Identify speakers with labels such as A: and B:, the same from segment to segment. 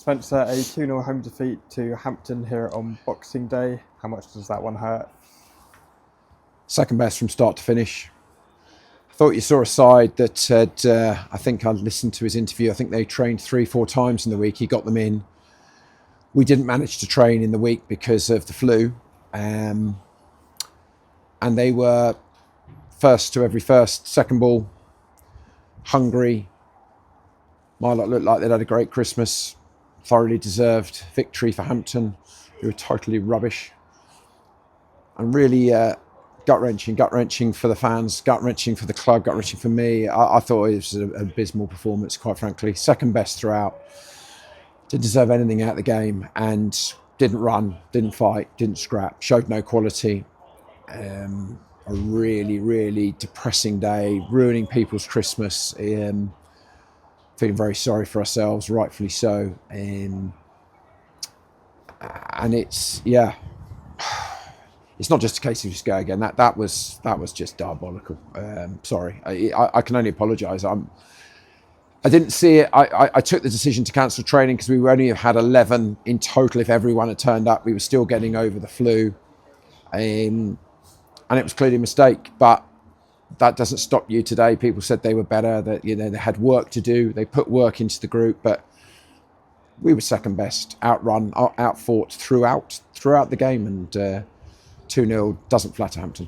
A: Spencer, a 2-0 home defeat to Hampton here on Boxing Day. How much does that one hurt?
B: Second best from start to finish. I thought you saw a side that had, I think I listened to his interview, I think they trained 3-4 times in the week. He got them in. We didn't manage to train in the week because of the flu. And they were first to every second ball, hungry. My lot looked like they'd had a great Christmas. Thoroughly deserved victory for Hampton, who were totally rubbish. And really gut-wrenching for the fans, gut-wrenching for the club, gut-wrenching for me. I thought it was an abysmal performance, quite frankly. Second best throughout. Didn't deserve anything out of the game and didn't run, didn't fight, didn't scrap, showed no quality. A really, really depressing day, ruining people's Christmas. Feeling very sorry for ourselves, rightfully so. And it's, yeah, it's not just a case of just go again. That was just diabolical. Sorry, I can only apologise. I didn't see it. I took the decision to cancel training because we only had 11 in total. If everyone had turned up, we were still getting over the flu, and it was clearly a mistake. But that doesn't stop you today. People said they were better, that they had work to do. They put work into the group, but we were second best, outrun, outfought throughout the game, and 2-0 doesn't flatter Hampton.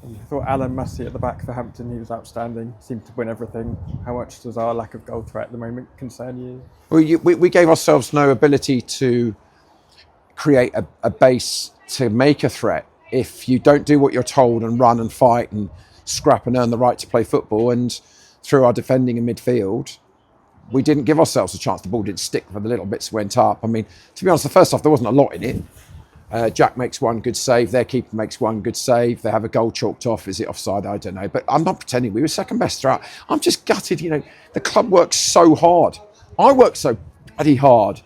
A: I thought Alan Massey at the back for Hampton, he was outstanding, seemed to win everything. How much does our lack of goal threat at the moment concern you?
B: Well, we gave ourselves no ability to create a base to make a threat if you don't do what you're told and run and fight and scrap and earn the right to play football. And through our defending in midfield, we didn't give ourselves a chance. The ball didn't stick for the little bits that went up. I mean, to be honest, the first half there wasn't a lot in it. Jack makes one good save, their keeper makes one good save, they have a goal chalked off. Is it offside? I don't know, but I'm not pretending. We were second best throughout. I'm just gutted. The club works so hard, I worked so bloody hard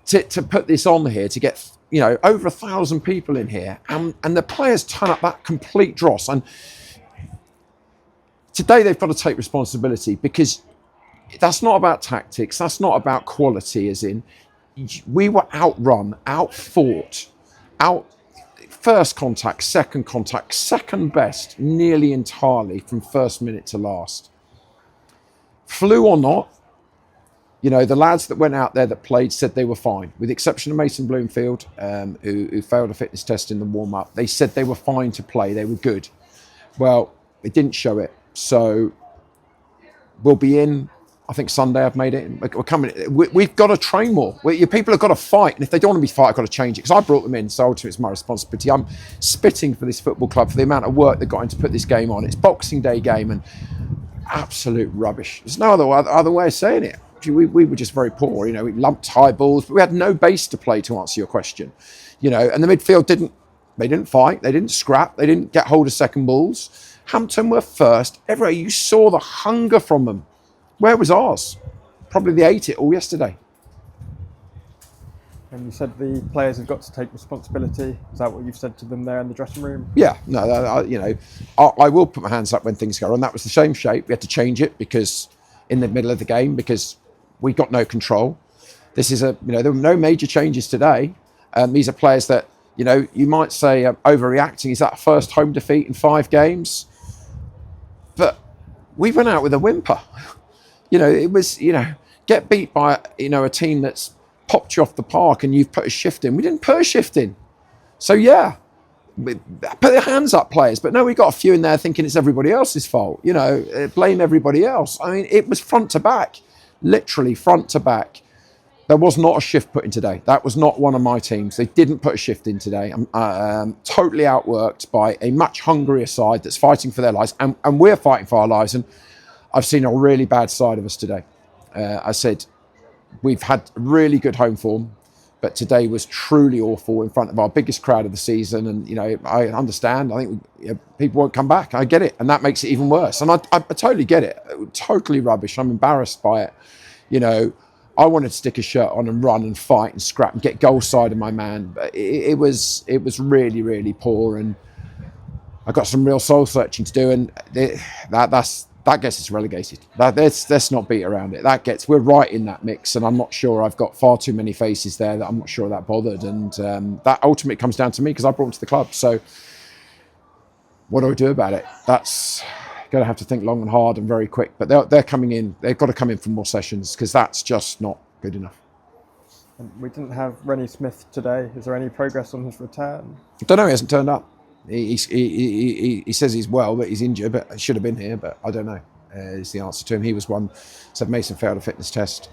B: to put this on here, to get over 1,000 people in here, and the players turn up that complete dross. And today they've got to take responsibility, because that's not about tactics, that's not about quality, as in we were outrun, outfought, first contact, second best nearly entirely from first minute to last. Flu or not, the lads that went out there that played said they were fine, with the exception of Mason Bloomfield, who failed a fitness test in the warm-up. They said they were fine to play, they were good. Well, they didn't show it. So we'll be in, I think Sunday. I've made it. We're coming. We've got to train more. Your people have got to fight. And if they don't want to be fight, I've got to change it, because I brought them in. So ultimately it's my responsibility. I'm spitting for this football club for the amount of work they got in to put this game on. It's Boxing Day game and absolute rubbish. There's no other way of saying it. We were just very poor. We lumped high balls, but we had no base to play, to answer your question. And the midfield didn't fight. They didn't scrap. They didn't get hold of second balls. Hampton were first everywhere. You saw the hunger from them. Where was ours? Probably they ate it all yesterday.
A: And you said the players have got to take responsibility. Is that what you've said to them there in the dressing room?
B: Yeah, no, I will put my hands up when things go wrong. That was the same shape. We had to change it because in the middle of the game, because we got no control. This is there were no major changes today. These are players that, you might say overreacting. Is that a first home defeat in 5 games? But we went out with a whimper. It was, get beat by, a team that's popped you off the park and you've put a shift in. We didn't put a shift in. So, yeah, put their hands up, players. But no, we got a few in there thinking it's everybody else's fault. Blame everybody else. I mean, it was front to back, literally front to back. There was not a shift put in today. That was not one of my teams. They didn't put a shift in today. I'm totally outworked by a much hungrier side that's fighting for their lives. And we're fighting for our lives. And I've seen a really bad side of us today. I said, we've had really good home form, but today was truly awful in front of our biggest crowd of the season. And, I understand. I think people won't come back. I get it. And that makes it even worse. And I totally get it. Totally rubbish. I'm embarrassed by it. I wanted to stick a shirt on and run and fight and scrap and get goal side of my man. But it was really, really poor. And I got some real soul searching to do. And that gets us relegated. Let's not beat around it. We're right in that mix, and I'm not sure. I've got far too many faces there that I'm not sure that bothered, and that ultimately comes down to me because I brought them to the club. So what do I do about it? That's going to have to think long and hard and very quick. But they're coming in. They've got to come in for more sessions because that's just not good enough.
A: And we didn't have Rennie Smith today. Is there any progress on his return?
B: I don't know. He hasn't turned up. He says he's well, but he's injured. But he should have been here. But I don't know. Is the answer to him. He was one. Said Mason failed a fitness test.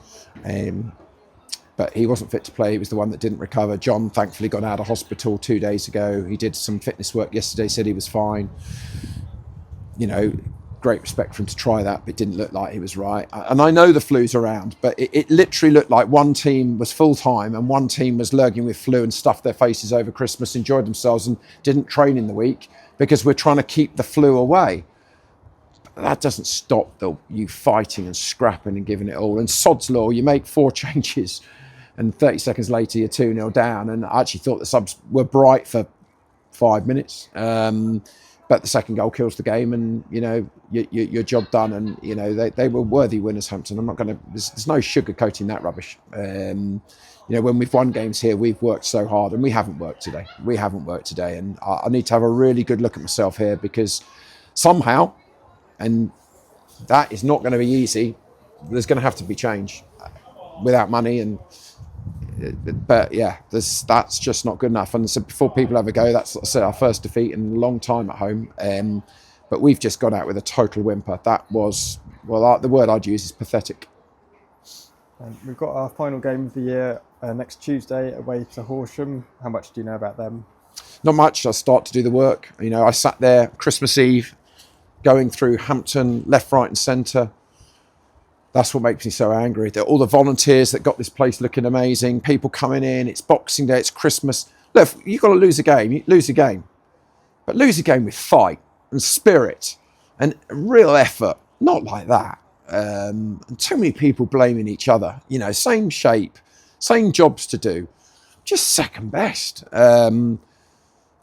B: But he wasn't fit to play. He was the one that didn't recover. John thankfully got out of hospital 2 days ago. He did some fitness work yesterday, said he was fine. You know, great respect for him to try that, but it didn't look like he was right. And I know the flu's around, but it literally looked like one team was full time and one team was lurking with flu and stuffed their faces over Christmas, enjoyed themselves and didn't train in the week because we're trying to keep the flu away. That doesn't stop you fighting and scrapping and giving it all. And sod's law, you make 4 changes and 30 seconds later you're 2-0 down. And I actually thought the subs were bright for 5 minutes. But the second goal kills the game and, you know, your job done. And, you know, they were worthy winners, Hampton. I'm not going to, there's no sugarcoating that rubbish. You know, when we've won games here, we've worked so hard and we haven't worked today. And I need to have a really good look at myself here because somehow, and that is not going to be easy, there's going to have to be change without money. And but yeah, that's just not good enough. And so before people have a go, that's our first defeat in a long time at home. But we've just gone out with a total whimper. That was, well, the word I'd use is pathetic.
A: We've got our final game of the year next Tuesday away to Horsham. How much do you know about them?
B: Not much. I start to do the work. You know, I sat there Christmas Eve going through Hampton, left, right and centre. That's what makes me so angry. All the volunteers that got this place looking amazing, people coming in, it's Boxing Day, it's Christmas. Look, you've got to lose a game, you lose a game. But lose a game with fight and spirit and real effort, not like that. And too many people blaming each other. You know, same shape, same jobs to do, just second best.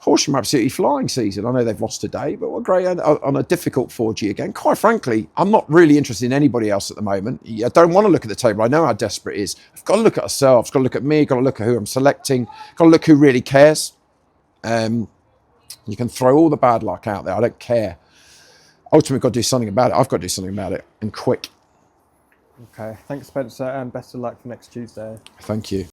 B: Horsham absolutely flying season. I know they've lost today, but what great on a difficult 4G again. Quite frankly, I'm not really interested in anybody else at the moment. I don't want to look at the table. I know how desperate it is. I've got to look at ourselves, got to look at me, got to look at who I'm selecting, got to look who really cares. You can throw all the bad luck out there. I don't care. Ultimately, we've got to do something about it. I've got to do something about it, and quick.
A: Okay, thanks Spencer, and best of luck for next Tuesday.
B: Thank you.